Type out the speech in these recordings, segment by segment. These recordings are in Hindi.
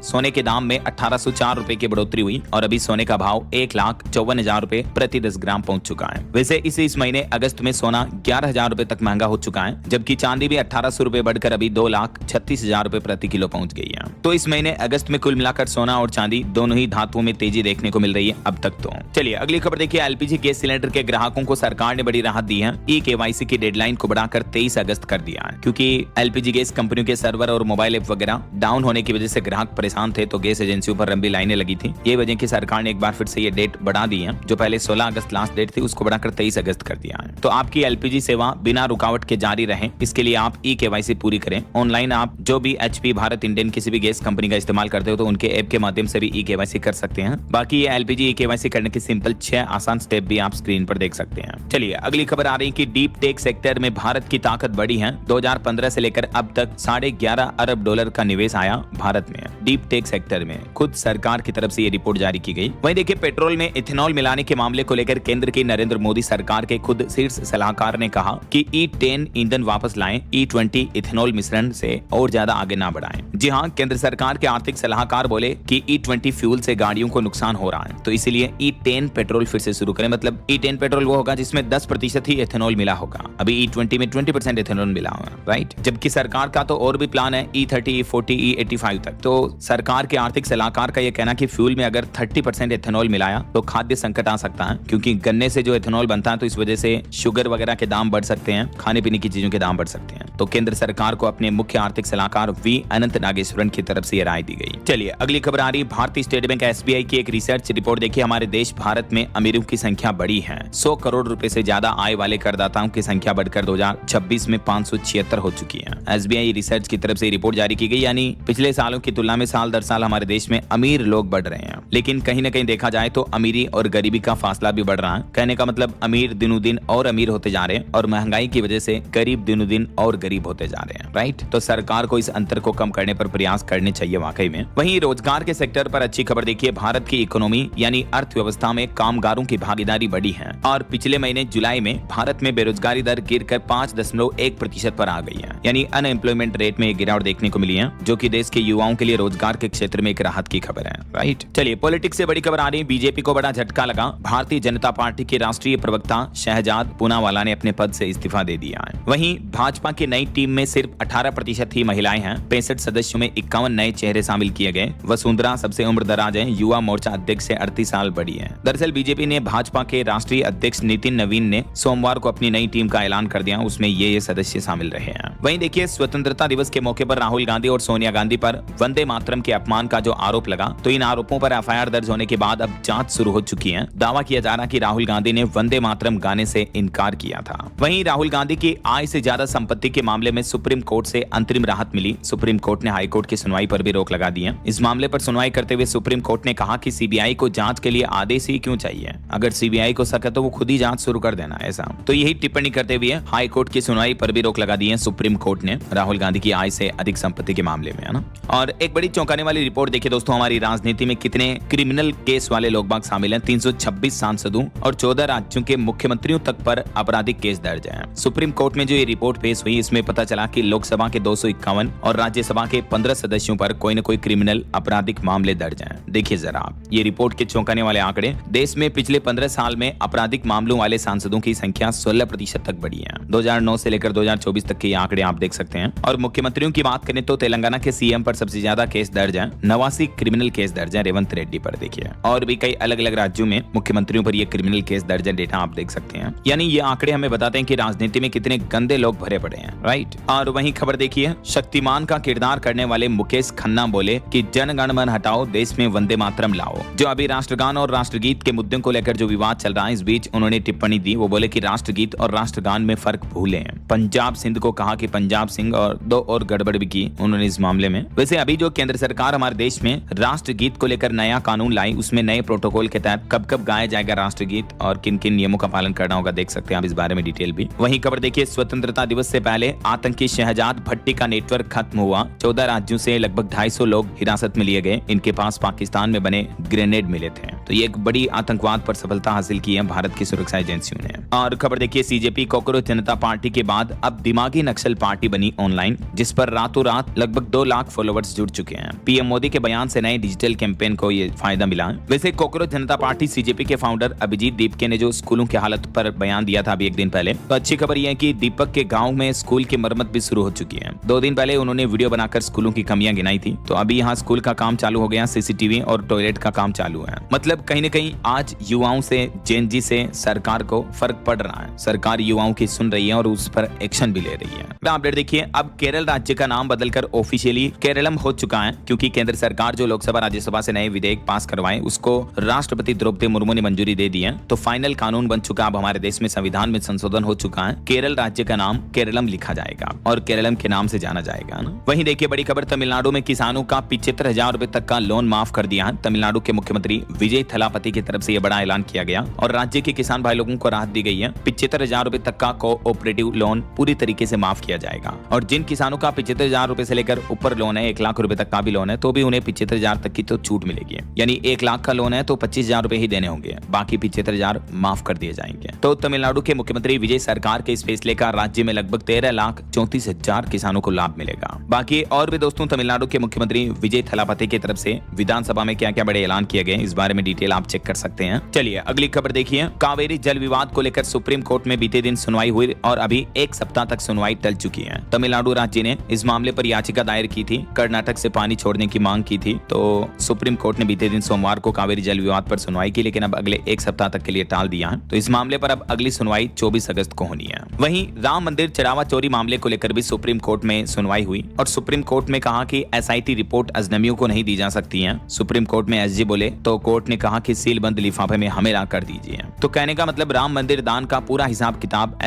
सोने के दाम में 1804 रुपए की बढ़ोतरी हुई और अभी सोने का भाव 1,54,000 रुपए प्रति 10 ग्राम पहुंच चुका है। वैसे इस महीने अगस्त में सोना 11,000 रुपए तक महंगा हो चुका है, जबकि चांदी भी 1,800 रुपए बढ़कर अभी 2,36,000 रुपए प्रति किलो पहुंच गई है। तो इस महीने अगस्त में कुल मिलाकर सोना और चांदी दोनों ही धातुओं में तेजी देखने को मिल रही है अब तक तो। चलिए अगली खबर देखिए, एलपीजी गैस सिलेंडर के ग्राहकों को सरकार ने बड़ी राहत दी है। ई-केवाईसी की डेडलाइन को बढ़ाकर 23 अगस्त कर दिया है, क्योंकि एलपीजी गैस कंपनियों के सर्वर और मोबाइल ऐप वगैरह डाउन होने की वजह से ग्राहक परेशान थे, तो गैस एजेंसियों पर लंबी लाइनें लगी थी। ये वजह की सरकार ने एक बार फिर से ये डेट बढ़ा दी है। जो पहले 16 अगस्त लास्ट डेट थी उसको बढ़ाकर 23 अगस्त कर दिया है। तो आपकी एलपीजी सेवा बिना रुकावट के जारी रहे, इसके लिए आप ई-केवाईसी पूरी करें। ऑनलाइन आप जो भी एचपी, भारत, इंडियन किसी भी गैस कंपनी का इस्तेमाल करते हो तो उनके ऐप के माध्यम से भी ई-केवाईसी कर सकते हैं। बाकी ये एलपीजी ई-केवाईसी करने के सिंपल 6 आसान स्टेप भी आप स्क्रीन पर देख सकते हैं। चलिए अगली खबर आ रही है कि डीप टेक सेक्टर में भारत की ताकत बढ़ी है। 2015 से लेकर अब तक $11.5 अरब का निवेश आया भारत में डीप टेक सेक्टर में। खुद सरकार की तरफ से ये रिपोर्ट जारी की गई। वहीं देखिए, पेट्रोल में इथेनॉल मिलाने के मामले को लेकर केंद्र की नरेंद्र मोदी सरकार के खुद शीर्ष सलाहकार ने कहा कि E10 ईंधन वापस लाएं, E20 इथेनॉल मिश्रण से और ज्यादा आगे ना बढ़ाएं। जी हाँ, केंद्र सरकार के आर्थिक सलाहकार बोले कि E20 फ्यूल से गाड़ियों को नुकसान हो रहा है, तो इसीलिए E10 पेट्रोल फिर से शुरू करें। मतलब E10 पेट्रोल वो होगा जिसमें 10% ही इथेनॉल मिला होगा। अभी E20 में 20% इथेनॉल मिला होगा, राइट। जबकि सरकार का तो और भी प्लान है E30, E40, E85 तक। तो सरकार के आर्थिक सलाहकार का यह कहना कि फ्यूल में अगर 30% इथेनॉल मिलाया तो खाद्य संकट आ सकता है, क्योंकि गन्ने से जो इथेनॉल बनता है तो इस वजह से शुगर वगैरह के दाम बढ़ सकते हैं, खाने पीने की चीजों के दाम बढ़ सकते हैं। तो केंद्र सरकार को अपने मुख्य आर्थिक सलाहकार वी अनंत नागेश्वरन की तरफ से यह राय दी गई। चलिए अगली खबर आ रही, भारतीय स्टेट बैंक SBI की एक रिसर्च रिपोर्ट देखिए। हमारे देश भारत में अमीरों की संख्या बढ़ी है। 100 करोड़ रुपए से ज्यादा आय वाले करदाताओं की संख्या बढ़कर 2026 में 576 हो चुकी है। SBI रिसर्च की तरफ से रिपोर्ट जारी की गई, यानी पिछले सालों की तुलना में साल दर साल हमारे देश में अमीर लोग बढ़ रहे हैं। लेकिन कहीं न कहीं देखा जाए तो अमीरी और गरीबी का फासला भी बढ़ रहा है। कहने का मतलब अमीर दिनों दिन और अमीर होते जा रहे हैं और महंगाई की वजह से गरीब दिनों दिन और गरीब होते जा रहे हैं, राइट। तो सरकार को इस अंतर को कम करने पर प्रयास करने चाहिए वाकई में। वहीं रोजगार के सेक्टर पर अच्छी खबर देखिए, भारत की इकोनॉमी यानी अर्थव्यवस्था में कामगारों की भागीदारी बढ़ी है और पिछले महीने जुलाई में भारत में बेरोजगारी दर गिरकर 5.1% पर आ गई है, यानी अनएम्प्लॉयमेंट रेट में गिरावट देखने को मिली है, जो कि देश के युवाओं के लिए रोजगार के क्षेत्र में एक राहत की खबर है, राइट। चलिए पॉलिटिक्स से बड़ी खबर आ रही है, बीजेपी को बड़ा झटका लगा। भारतीय जनता पार्टी के राष्ट्रीय प्रवक्ता शहजाद पूनावाला ने अपने पद से इस्तीफा दे दिया है। वहीं भाजपा की नई टीम में सिर्फ 18% ही महिलाएं हैं। 65 सदस्यों में 51 नए चेहरे शामिल किए गए। वसुंधरा सबसे उम्रदराज है, युवा मोर्चा अध्यक्ष से 38 साल बड़ी है। दरअसल बीजेपी ने भाजपा के राष्ट्रीय अध्यक्ष नितिन नवीन ने सोमवार को अपनी नई टीम का ऐलान कर दिया। उसमें ये सदस्य शामिल रहे हैं। वहीं देखिए, स्वतंत्रता दिवस के मौके पर राहुल गांधी और सोनिया गांधी पर वंदे मातरम के अपमान का जो आरोप लगा, तो इन आरोपों पर FIR दर्ज होने के बाद अब जांच शुरू हो चुकी है। दावा किया जा रहा कि राहुल गांधी ने वंदे मातरम गाने से इनकार किया था। वहीं राहुल गांधी की आय से ज्यादा संपत्ति के मामले में सुप्रीम कोर्ट से अंतरिम राहत मिली। सुप्रीम कोर्ट ने हाई कोर्ट की सुनवाई पर भी रोक लगा दी है। इस मामले पर सुनवाई करते हुए सुप्रीम कोर्ट ने कहा कि CBI को जांच के लिए आदेश ही क्यों चाहिए। अगर CBI को शक है तो वो खुद ही जांच शुरू कर देना, ऐसा। तो यही टिप्पणी करते हुए हाई कोर्ट की सुनवाई पर भी रोक लगा दी है सुप्रीम कोर्ट ने राहुल गांधी की आय से अधिक संपत्ति के मामले में, है ना। और एक बड़ी चौंकाने वाली रिपोर्ट देखिए दोस्तों, हमारी राजनीति में कितने क्रिमिनल केस वाले लोग बाग शामिल हैं। 326 सांसदों और 14 राज्यों के मुख्यमंत्रियों तक पर आपराधिक केस दर्ज है। सुप्रीम कोर्ट में जो ये रिपोर्ट पेश हुई, इसमें पता चला कि लोकसभा के 251 और राज्यसभा के 15 सदस्यों पर कोई न कोई क्रिमिनल आपराधिक मामले दर्ज हैं। देखिए जरा आप ये रिपोर्ट के चौंकाने वाले आंकड़े। देश में पिछले 15 साल में आपराधिक मामलों वाले सांसदों की संख्या 16% तक बढ़ी है। 2009 से लेकर 2024 तक के ये आंकड़े आप देख सकते हैं। और मुख्यमंत्रियों की बात करें तो तेलंगाना के CM पर सबसे ज्यादा केस दर्ज है। 89 क्रिमिनल केस दर्ज है रेवंत रेड्डी पर, देखिए। और भी कई अलग अलग राज्यों में मुख्यमंत्रियों पर ये क्रिमिनल केस दर्ज है, डेटा आप देख सकते हैं। यानी ये आंकड़े हमें बताते हैं कि राजनीति में कितने गंदे लोग भरे पड़े हैं, राइट। और वहीं खबर देखिए, शक्तिमान का किरदार करने वाले मुकेश खन्ना बोले कि जनगण मन हटाओ, देश में वंदे मातरम लाओ। जो अभी राष्ट्रगान और राष्ट्रगीत के मुद्दों को लेकर जो विवाद चल रहा है, इस बीच उन्होंने टिप्पणी दी। वो बोले कि राष्ट्रगीत और राष्ट्रगान में फर्क भूलें। पंजाब सिंध को कहा कि पंजाब सिंह और दो और गड़बड़ भी की उन्होंने इस मामले में। वैसे अभी जो केंद्र सरकार हमारे देश में राष्ट्रगीत को लेकर नया कानून लाई, उसमें नए प्रोटोकॉल के तहत कब कब गाया जाएगा राष्ट्रगीत और किन किन नियमों का पालन करना होगा, देख सकते हैं आप इस बारे में डिटेल भी। वहीं खबर देखिए, स्वतंत्रता दिवस से पहले आतंकी शहजाद भट्टी का नेटवर्क खत्म हुआ। 14 राज्यों से लगभग 250 लोग हिरासत में लिए गए। इनके पास पाकिस्तान में बने ग्रेनेड मिले थे। तो ये एक बड़ी आतंकवाद पर सफलता हासिल की है भारत की सुरक्षा एजेंसियों ने। और खबर देखिए, सीजेपी कॉकरोच जनता पार्टी के बाद अब दिमागी नक्सल पार्टी बनी ऑनलाइन, जिस पर रातों रात लगभग 2 लाख फॉलोवर्स जुड़ चुके हैं। पीएम मोदी के बयान से नए डिजिटल कैंपेन को ये फायदा मिला है। वैसे कॉकरोच जनता पार्टी सीजेपी के फाउंडर अभिजीत दीपके ने जो स्कूलों की हालत पर बयान दिया था अभी एक दिन पहले, तो अच्छी खबर यह है कि दीपक के गांव में स्कूल की मरम्मत भी शुरू हो चुकी है। 2 दिन पहले उन्होंने वीडियो बनाकर स्कूलों की कमियां गिनाई थी, तो अभी यहाँ स्कूल का काम चालू हो गया, सीसीटीवी और टॉयलेट का काम चालू है। मतलब कहीं न कहीं आज युवाओं से, जेन जी से सरकार को फर्क पड़ रहा है। सरकार युवाओं की सुन रही है और उस पर एक्शन भी ले रही है। अपडेट देखिए, अब केरल राज्य का नाम बदलकर ऑफिशियली केरलम हो चुका है, क्योंकि केंद्र सरकार जो लोकसभा राज्यसभा से नए विधेयक पास करवाए उसको राष्ट्रपति द्रौपदी मुर्मू ने मंजूरी दे दी है। तो फाइनल कानून बन चुका। अब हमारे देश में संविधान में संशोधन हो चुका है। केरल राज्य का नाम केरलम लिखा जाएगा और केरलम के नाम से जाना जाएगा ना। वहीं देखिए बड़ी खबर, तमिलनाडु में किसानों का 75,000 रुपए तक का लोन माफ कर दिया है। तमिलनाडु के मुख्यमंत्री विजय थलापति की तरफ से यह बड़ा ऐलान किया गया और राज्य के किसान भाई लोगों को राहत दी गई है। 75,000 रुपए तक का कोऑपरेटिव लोन पूरी तरीके से माफ किया जाएगा और जिन किसानों का 75,000 रुपए से लेकर ऊपर लोन है, 1 लाख रुपए तक का भी लोन है, तो भी उन्हें 75,000 तक की तो छूट मिलेगी। यानी 1 लाख का लोन है तो 25,000 रुपए ही देने होंगे, बाकी 75,000 माफ कर दिए जाएंगे। तो तमिलनाडु के मुख्यमंत्री विजय सरकार के इस फैसले का राज्य में लगभग 13,34,000 किसानों को लाभ मिलेगा। बाकी और भी दोस्तों, तमिलनाडु के मुख्यमंत्री विजय थलापति की तरफ से विधानसभा में क्या क्या बड़े ऐलान किए गए, इस बारे में डिटेल आप चेक कर सकते हैं। चलिए अगली खबर देखिए, कावेरी जल विवाद को लेकर सुप्रीम कोर्ट में बीते दिन सुनवाई हुई और अभी 1 सप्ताह तक सुनवाई टल चुकी है। तमिलनाडु राज्य ने इस मामले पर याचिका दायर की थी, कर्नाटक से पानी छोड़ने की मांग की थी। तो सुप्रीम कोर्ट ने बीते दिन सोमवार को कावेरी जल विवाद पर सुनवाई की, लेकिन अब अगले 1 सप्ताह तक के लिए टाल दिया है। तो इस मामले पर अब अगली सुनवाई 24 अगस्त को होनी है। वहीं राम मंदिर चढ़ावा चोरी मामले को लेकर भी सुप्रीम कोर्ट में सुनवाई हुई और सुप्रीम कोर्ट में कहा कि एसआईटी रिपोर्ट अजनबियों को नहीं दी जा सकती है। सुप्रीम कोर्ट में एसजी बोले तो कोर्ट ने कहा कि सीलबंद लिफाफे में हमें ला कर दीजिए। तो कहने का मतलब राम मंदिर दान का पूरा हिसाब किताब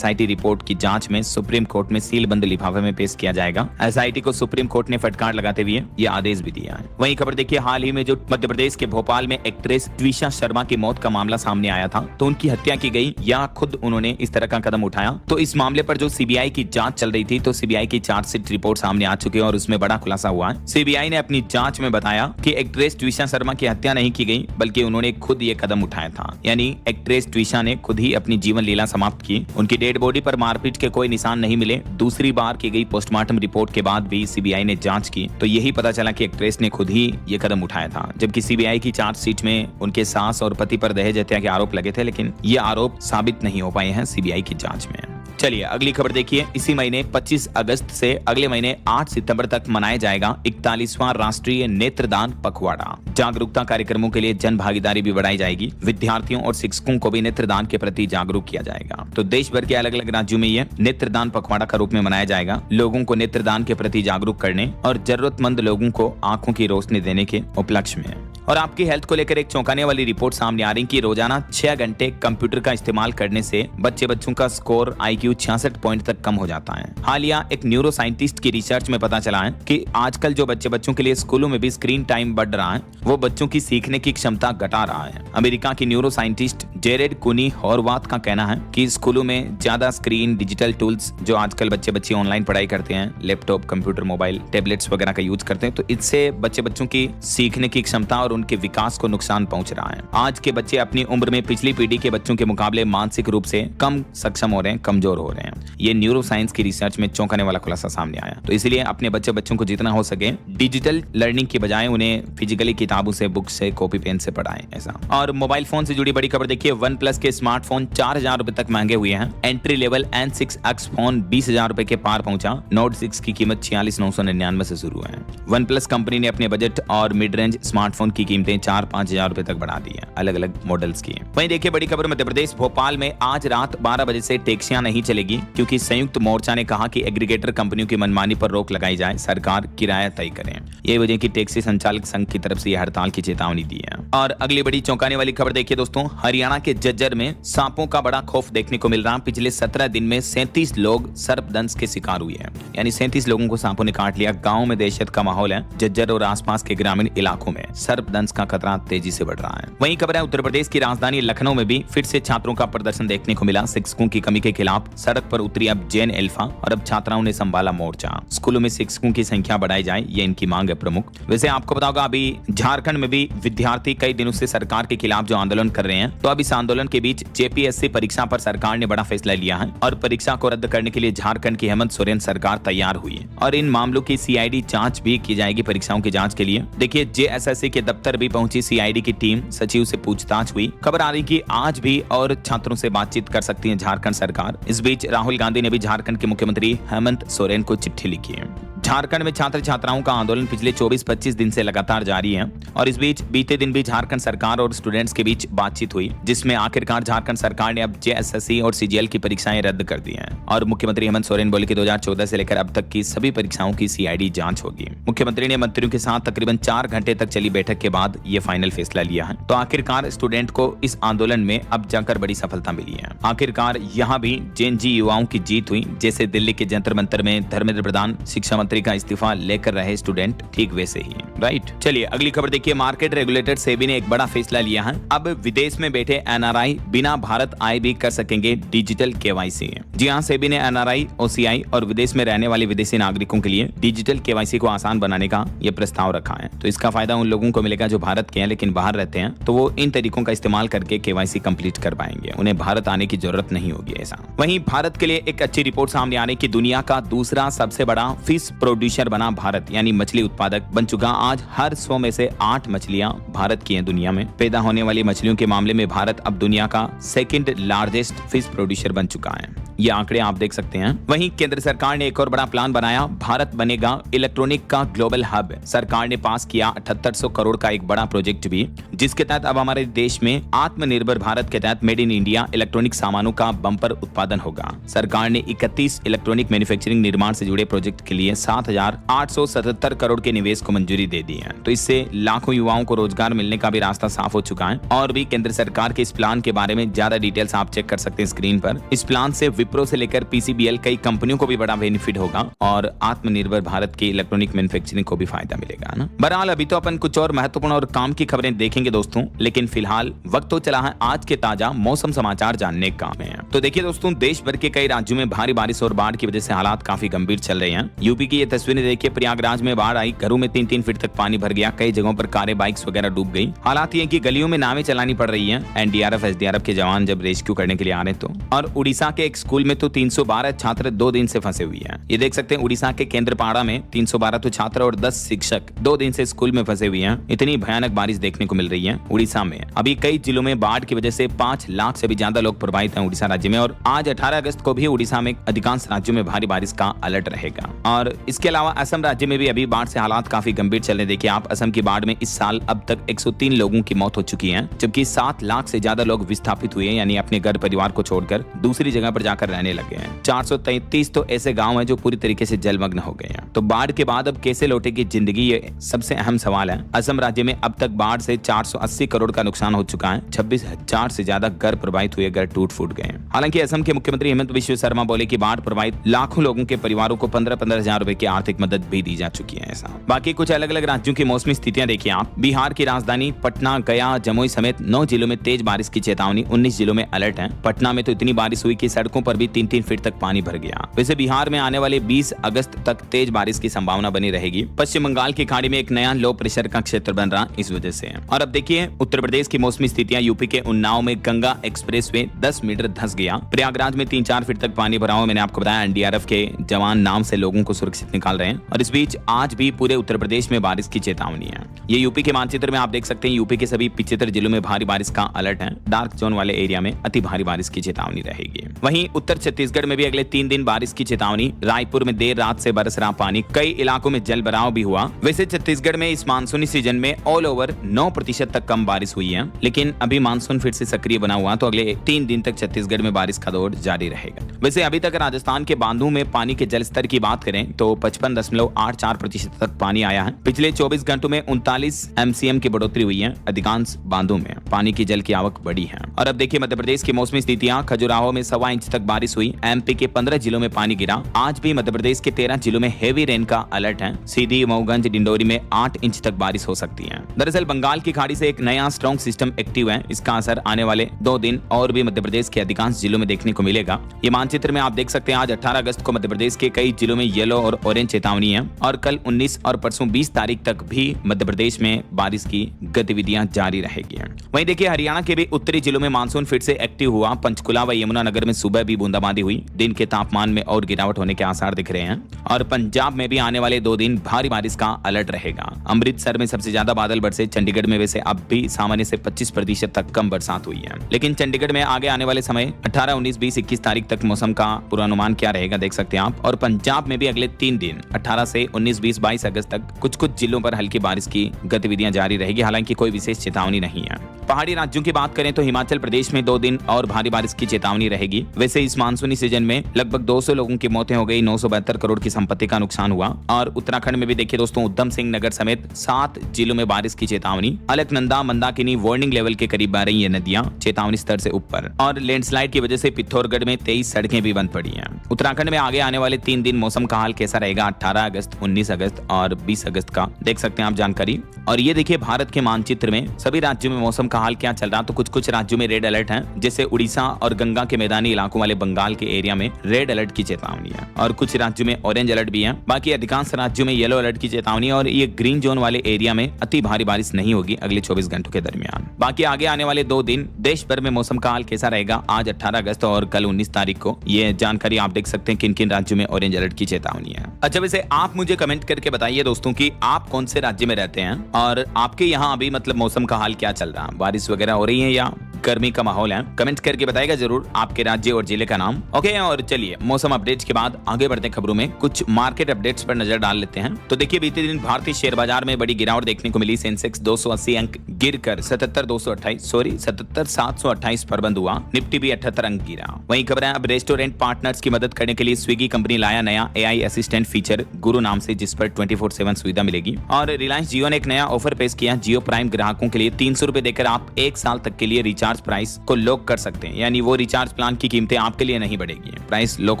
एसआईटी रिपोर्ट की जांच में सुप्रीम कोर्ट में सीलबंद लिफाफे में पेश किया जाएगा। एसआईटी को सुप्रीम कोर्ट ने फटकार लगाते हुए यह आदेश भी दिया है। वहीं खबर देखिए, हाल ही में जो मध्य प्रदेश के भोपाल में एक्ट्रेस ट्विशा शर्मा की मौत का मामला सामने आया था, तो उनकी हत्या की गई या खुद उन्होंने इस तरह का कदम उठाया। तो इस मामले पर जो सीबीआई की जांच चल रही थी, तो सीबीआई की चार्जशीट रिपोर्ट सामने आ चुकी है और उसमें बड़ा खुलासा हुआ है। सीबीआई ने अपनी जांच में बताया कि एक्ट्रेस ट्विशा शर्मा की हत्या नहीं की गई, बल्कि उन्होंने खुद ये कदम उठाया था। यानी एक्ट्रेस ट्विशा ने खुद ही अपनी जीवन लीला समाप्त की। उनकी डेड बॉडी पर मारपीट के कोई निशान नहीं मिले। दूसरी बार की गई पोस्टमार्टम रिपोर्ट के बाद भी सीबीआई ने जांच की, तो यही पता चला कि एक्ट्रेस ने खुद ही ये कदम उठाया था। जबकि सीबीआई की चार्जशीट में उनके सास और पति पर दहेज हत्या के आरोप लगे थे, लेकिन ये आरोप साबित नहीं हो पाए हैं सीबीआई की जांच में। चलिए अगली खबर देखिए, इसी महीने 25 अगस्त से अगले महीने 8 सितंबर तक मनाया जाएगा 41वां राष्ट्रीय नेत्रदान पखवाड़ा। जागरूकता कार्यक्रमों के लिए जन भागीदारी भी बढ़ाई जाएगी। विद्यार्थियों और शिक्षकों को भी नेत्रदान के प्रति जागरूक किया जाएगा। तो देश भर के अलग अलग राज्यों में यह नेत्रदान पखवाड़ा का रूप में मनाया जाएगा। लोगों को नेत्रदान के प्रति जागरूक करने और जरूरतमंद लोगों को आंखों की रोशनी देने के उपलक्ष्य में। और आपकी हेल्थ को लेकर एक चौंकाने वाली रिपोर्ट सामने आ रही कि रोजाना 6 घंटे कंप्यूटर का इस्तेमाल करने से बच्चों का स्कोर IQ 66 पॉइंट तक कम हो जाता है। हालिया एक न्यूरो साइंटिस्ट की रिसर्च में पता चला है कि आजकल जो बच्चों के लिए स्कूलों में भी स्क्रीन टाइम बढ़ रहा है, वो बच्चों की सीखने की क्षमता घटा रहा है। अमेरिका की न्यूरो साइंटिस्ट जेरेड कुनी हॉरवाथ का कहना है कि स्कूलों में ज्यादा स्क्रीन, डिजिटल टूल्स जो आजकल बच्चे ऑनलाइन पढ़ाई करते हैं, लैपटॉप, कंप्यूटर, मोबाइल, टैबलेट्स वगैरह का यूज करते हैं, तो इससे बच्चों की सीखने की क्षमता और उनके विकास को नुकसान पहुंच रहा है। आज के बच्चे अपनी उम्र में पिछली पीढ़ी के बच्चों के मुकाबले मानसिक रूप से कम सक्षम हो रहे हैं, कमजोर हो रहे हैं। ये न्यूरो साइंस की रिसर्च में चौंकाने वाला खुलासा सामने आया। तो इसलिए अपने बच्चों को जितना हो सके डिजिटल लर्निंग की बजाय उन्हें फिजिकली किताबों से, बुक से, कॉपी पेन से पढ़ाएं ऐसा। और मोबाइल फोन से जुड़ी बड़ी खबर देखिए, OnePlus के स्मार्टफोन 4,000 रुपए तक महंगे हुए हैं। एंट्री लेवल N6X फोन 20,000 रुपए के पार पहुंचा। Note 6 की कीमत 46,999 से शुरू है। OnePlus कंपनी ने अपने बजट और मिड रेंज स्मार्टफोन की कीमतें 4-5 हजार रुपए तक बढ़ा दी है, अलग अलग मॉडल्स की। वहीं देखिए बड़ी खबर, मध्य प्रदेश भोपाल में आज रात 12 बजे से टैक्सियां नहीं चलेगी, क्योंकि संयुक्त मोर्चा ने कहा कि एग्रीगेटर कंपनियों की मनमानी पर रोक लगाई जाए, सरकार किराया तय करे। ये वजह की टैक्सी संचालक संघ की तरफ से यह हड़ताल की चेतावनी दी है। और अगली बड़ी चौंकाने वाली खबर देखिए दोस्तों, हरियाणा के झज्जर में सांपों का बड़ा खौफ देखने को मिल रहा। पिछले 17 दिन में 37 लोग सर्पदंश के शिकार हुए हैं, यानी 37 लोगों को सांपों ने काट लिया। गांव में दहशत का माहौल है। झज्जर और आसपास के ग्रामीण इलाकों में सर्पदंश का खतरा तेजी से बढ़ रहा है। वहीं खबर है उत्तर प्रदेश की राजधानी लखनऊ में भी फिर से छात्रों का प्रदर्शन देखने को मिला। शिक्षकों की कमी के खिलाफ सड़क पर उतरी अब जैन अल्फा और अब छात्राओं ने संभाला मोर्चा। स्कूलों में शिक्षकों की संख्या बढ़ाई जाए, ये इनकी मांग है प्रमुख। वैसे आपको बताऊंगा अभी झारखंड में भी विद्यार्थी कई दिनों से सरकार के खिलाफ जो आंदोलन कर रहे हैं, तो अब इस आंदोलन के बीच जेपीएससी परीक्षा पर सरकार ने बड़ा फैसला लिया है और परीक्षा को रद्द करने के लिए झारखंड की हेमंत सोरेन सरकार तैयार हुई है और इन मामलों की सीआईडी जांच भी की जाएगी परीक्षाओं की जांच के लिए। देखिए जेएसएससी के दफ्तर भी पहुंची सीआईडी की टीम, सचिव से पूछताछ हुई। खबर आ रही कि आज भी और छात्रों से बातचीत कर सकती है झारखंड सरकार। इस बीच राहुल गांधी ने भी झारखंड के मुख्यमंत्री हेमंत सोरेन को चिट्ठी लिखी है। झारखंड में छात्र छात्राओं का आंदोलन पिछले 24-25 दिन से लगातार जारी है और इस बीच बीते दिन भी झारखंड सरकार और स्टूडेंट्स के बीच बातचीत हुई, जिसमें आखिरकार झारखंड सरकार ने अब जेएसएससी और सीजीएल की परीक्षाएं रद्द कर दी हैं और मुख्यमंत्री हेमंत सोरेन बोले कि 2014 से लेकर अब तक की सभी परीक्षाओं की सीआईडी जांच होगी। मुख्यमंत्री ने मंत्रियों के साथ तकरीबन 4 घंटे तक चली बैठक के बाद ये फाइनल फैसला लिया है। तो आखिरकार स्टूडेंट को इस आंदोलन में अब जाकर बड़ी सफलता मिली है। आखिरकार यहाँ भी जेन जी युवाओं की जीत हुई, जैसे दिल्ली के जंतर मंतर में धर्मेंद्र प्रधान शिक्षा मंत्री का इस्तीफा लेकर रहे स्टूडेंट, ठीक वैसे ही राइट। चलिए अगली खबर देखिए, मार्केट रेगुलेटर सेबी ने एक बड़ा फैसला लिया है। अब विदेश में बैठे एनआरआई बिना भारत आए भी कर सकेंगे डिजिटल केवाईसी। जी हां, सेबी ने एनआरआई, ओसीआई और विदेश में रहने वाले विदेशी नागरिकों के लिए डिजिटल केवाईसी को आसान बनाने का यह प्रस्ताव रखा है। तो इसका फायदा उन लोगों को मिलेगा जो भारत के हैं लेकिन बाहर रहते हैं, तो वो इन तरीकों का इस्तेमाल करके केवाईसी कंप्लीट कर पाएंगे, उन्हें भारत आने की जरूरत नहीं होगी। ऐसा वहीं भारत के लिए एक अच्छी रिपोर्ट सामने आ रही कि दुनिया का दूसरा सबसे बड़ा फिश प्रोड्यूसर बना भारत, यानी मछली उत्पादक बन चुका। आज हर 100 में से 8 मछलियां भारत की हैं। दुनिया में पैदा होने वाली मछलियों के मामले में भारत अब दुनिया का सेकंड लार्जेस्ट फिश प्रोड्यूसर बन चुका है। ये आंकड़े आप देख सकते हैं। वहीं केंद्र सरकार ने एक और बड़ा प्लान बनाया, भारत बनेगा इलेक्ट्रॉनिक का ग्लोबल हब। सरकार ने पास किया 7800 करोड़ का एक बड़ा प्रोजेक्ट भी, जिसके तहत अब हमारे देश में आत्मनिर्भर भारत के तहत मेड इन इंडिया इलेक्ट्रॉनिक सामानों का बम्पर उत्पादन होगा। सरकार ने 31 इलेक्ट्रॉनिक मैन्युफैक्चरिंग निर्माण से जुड़े प्रोजेक्ट के लिए 7,877 करोड़ के निवेश को मंजूरी दे दी है। तो इससे लाखों युवाओं को रोजगार मिलने का भी रास्ता साफ हो चुका है। और भी केंद्र सरकार के इस प्लान के बारे में ज्यादा डिटेल्स आप चेक कर सकते हैं स्क्रीन पर। इस प्लान से विप्रो से लेकर पीसीबीएल कई कंपनियों को भी बड़ा बेनिफिट होगा और आत्मनिर्भर भारत की इलेक्ट्रॉनिक मैन्युफैक्चरिंग को भी फायदा मिलेगा ना। बहरहाल अभी तो अपन कुछ और महत्वपूर्ण और काम की खबरें देखेंगे दोस्तों, लेकिन फिलहाल वक्त तो चला है आज के ताजा मौसम समाचार जानने का में। तो देखिए दोस्तों, देश भर के कई राज्यों में भारी बारिश और बाढ़ की वजह से हालात काफी गंभीर चल रहे हैं। यूपी की ये तस्वीरें देखिए, प्रयागराज में बाढ़ आई, घरों में 3-3 फीट तक पानी भर गया, कई जगहों पर कारें बाइक्स वगैरह डूब गई। हालात ये कि गलियों में नावें चलानी पड़ रही है एनडीआरएफ एसडीआरएफ के जवान जब रेस्क्यू करने के लिए आ रहे तो। और उड़ीसा के एक स्कूल में तो 312 छात्र 2 दिन से फंसे हुए हैं। ये देख सकते हैं उड़ीसा के केंद्रपाड़ा में 312 तो छात्र और 10 शिक्षक 2 दिन से स्कूल में फंसे हुए हैं। इतनी भयानक बारिश देखने को मिल रही है उड़ीसा में। अभी कई जिलों में बाढ़ की वजह से 5 लाख से भी ज्यादा लोग प्रभावित हैं उड़ीसा राज्य में। और आज 18 अगस्त को भी उड़ीसा में अधिकांश राज्यों में भारी बारिश का अलर्ट रहेगा। और इसके अलावा असम राज्य में भी अभी बाढ़ से हालात काफी गंभीर चल रहे। देखिए आप, असम की बाढ़ में इस साल अब तक 103 लोगों की मौत हो चुकी है, जबकि 7 लाख से ज्यादा लोग विस्थापित हुए हैं, यानी अपने घर परिवार को छोड़कर दूसरी जगह पर जाकर रहने लगे हैं। 433 तो ऐसे गांव हैं जो पूरी तरीके से जलमग्न हो गए हैं। तो बाढ़ के बाद अब कैसे लौटेगी जिंदगी, ये सबसे अहम सवाल है। असम राज्य में अब तक बाढ़ से 480 करोड़ का नुकसान हो चुका है। 26,000 से ज्यादा घर प्रभावित हुए, घर टूट फूट गए। हालांकि असम के मुख्यमंत्री हेमंत बिश्व शर्मा बोले कि बाढ़ प्रभावित लाखों लोगों के परिवारों को 15-15 हजार रुपए की आर्थिक मदद भी दी जा चुकी है। ऐसा बाकी कुछ अलग अलग राज्यों की मौसमी स्थितियां देखिए आप। बिहार की राजधानी पटना, गया, जमुई समेत 9 जिलों में तेज बारिश की चेतावनी, 19 जिलों में अलर्ट है। पटना में तो इतनी बारिश हुई कि सड़कों पर भी 3-3 फीट तक पानी भर गया। वैसे बिहार में आने वाले 20 अगस्त तक तेज बारिश की संभावना बनी रहेगी। पश्चिम बंगाल की खाड़ी में एक नया लो प्रेशर का क्षेत्र बन रहा इस वजह से। और अब देखिए उत्तर प्रदेश की मौसमी स्थितियां। यूपी के उन्नाव में गंगा एक्सप्रेसवे 10 मीटर धंस गया। प्रयागराज में 3-4 फीट तक पानी भरा हुआ। मैंने आपको बताया एनडीआरएफ के जवान नाव से लोगों को सुरक्षित निकाल रहे हैं। और इस बीच आज भी पूरे उत्तर प्रदेश में बारिश की चेतावनी है। ये यूपी के मानचित्र में आप देख सकते हैं। यूपी के सभी 75 जिलों में भारी बारिश का अलर्ट है। डार्क जोन वाले एरिया में अति भारी बारिश की चेतावनी रहेगी। वहीं उत्तर छत्तीसगढ़ में भी अगले 3 दिन बारिश की चेतावनी। रायपुर में देर रात से बरस रहा पानी, कई इलाकों में जल भराव भी हुआ। वैसे छत्तीसगढ़ में इस मानसूनी सीजन में ऑल ओवर 9% तक कम बारिश हुई है, लेकिन अभी मानसून फिर से सक्रिय बना हुआ, तो अगले 3 दिन तक छत्तीसगढ़ में बारिश का दौर जारी रहेगा। वैसे अभी तक राजस्थान के बांधों में पानी के जल स्तर की बात करें तो 55.84% तक पानी आया है। पिछले 24 घंटों में 39 MCM की बढ़ोतरी हुई है। अधिकांश बांधों में पानी की जल की आवक बढ़ी है। और अब देखिए मध्य प्रदेश की मौसमी स्थितियां। खजुराहो में 1.25 इंच तक बारिश हुई। MP के 15 जिलों में पानी गिरा। आज भी मध्य प्रदेश के 13 जिलों में हेवी रेन का अलर्ट है। सीधी, मऊगंज, डिंडोरी में 8 इंच तक बारिश हो सकती है। दरअसल बंगाल की खाड़ी से एक नया स्ट्रॉन्ग सिस्टम एक्टिव है। इसका असर आने वाले 2 दिन और भी मध्य प्रदेश के अधिकांश जिलों में देखने को मिलेगा। ये मानचित्र में आप देख सकते हैं आज 18 अगस्त को मध्य प्रदेश के कई जिलों में येलो और ऑरेंज चेतावनी है और कल 19 और परसों 20 तारीख तक भी मध्य प्रदेश में बारिश की गतिविधियां जारी रहेगी। वहीं देखिए हरियाणा के भी उत्तरी जिलों में मानसून फिर से एक्टिव हुआ। पंचकुला व यमुनानगर में सुबह भी बूंदाबांदी हुई। दिन के तापमान में और गिरावट होने के आसार दिख रहे हैं और पंजाब में भी आने वाले 2 दिन भारी बारिश का अलर्ट रहेगा। अमृतसर में सबसे ज्यादा बादल बरसे। चंडीगढ़ में वैसे अब भी सामान्य से 25% तक कम बरसात हुई है, लेकिन चंडीगढ़ में आगे आने वाले समय 18, 19, 20, 21 तारीख तक मौसम का पूर्वानुमान क्या रहेगा देख सकते हैं आप। और पंजाब में भी अगले 3 दिन 18 से 19, 20, 22 अगस्त तक कुछ जिलों पर हल्की बारिश की गतिविधियां जारी रहेगी। हालांकि कोई विशेष चेतावनी नहीं है। पहाड़ी राज्यों की बात करें तो हिमाचल प्रदेश में 2 दिन और भारी बारिश की चेतावनी रहेगी। वैसे इस मानसूनी सीजन में लगभग 200 लोगों की मौतें हो गई, 972 करोड़ की संपत्ति का नुकसान हुआ। और उत्तराखंड में भी देखिए दोस्तों उधम सिंह नगर समेत 7 जिलों में बारिश की चेतावनी। अलकनंदा, मंदाकिनी वार्निंग लेवल के करीब बह रही है नदियां, चेतावनी स्तर से ऊपर। और लैंडस्लाइड की वजह से पिथौरागढ़ में 23 सड़कें भी बंद पड़ी हैं। उत्तराखंड में आगे आने वाले 3 दिन मौसम का हाल कैसा रहेगा 18 अगस्त, 19 अगस्त और 20 अगस्त का देख सकते हैं आप जानकारी। और ये देखिए भारत के मानचित्र में सभी राज्यों में मौसम का हाल क्या चल रहा। तो कुछ राज्यों में रेड अलर्ट है, जैसे उड़ीसा और गंगा के मैदानी इलाकों वाले बंगाल के एरिया में रेड अलर्ट की चेतावनी है और कुछ राज्यों में ऑरेंज अलर्ट भी है। बाकी अधिकांश राज्यों में येलो अलर्ट की चेतावनी और ये ग्रीन जोन वाले एरिया में अति भारी बारिश नहीं होगी अगले 24 घंटों के दरमियान। बाकी आगे आने वाले 2 दिन देश भर में मौसम का हाल कैसा रहेगा आज 18 अगस्त और कल 19 तारीख को, ये जानकारी आप देख सकते हैं किन किन राज्यों में ऑरेंज अलर्ट की चेतावनी है। अच्छा वैसे आप मुझे कमेंट करके बताइए दोस्तों कि आप कौन से राज्य में रहते हैं और आपके यहाँ अभी मतलब मौसम का हाल क्या चल रहा है, बारिश वगैरह हो रही है या गर्मी का माहौल है। कमेंट करके बताएगा जरूर आपके राज्य और जिले का नाम। ओके और चलिए मौसम अपडेट्स के बाद आगे बढ़ते खबरों में कुछ मार्केट अपडेट्स पर नजर डाल लेते हैं। तो देखिए बीते दिन भारतीय शेयर बाजार में बड़ी गिरावट देखने को मिली। सेंसेक्स 280 अंक गिरकर 77,728 पर बंद हुआ। निफ्टी भी 78 अंक गिरा। वहीं खबर है अब रेस्टोरेंट पार्टनर्स की मदद करने के लिए स्विगी कंपनी लाया नया AI असिस्टेंट फीचर गुरु नाम से, जिस पर 24/7 सुविधा मिलेगी। और रिलायंस जियो ने एक नया ऑफर पेश किया। जियो प्राइम ग्राहकों के लिए 300 रुपए देकर आप 1 साल तक के लिए रिचार्ज प्राइस को लॉक कर सकते हैं, यानी वो रिचार्ज प्लान की कीमतें आपके लिए नहीं बढ़ेगी, प्राइस लॉक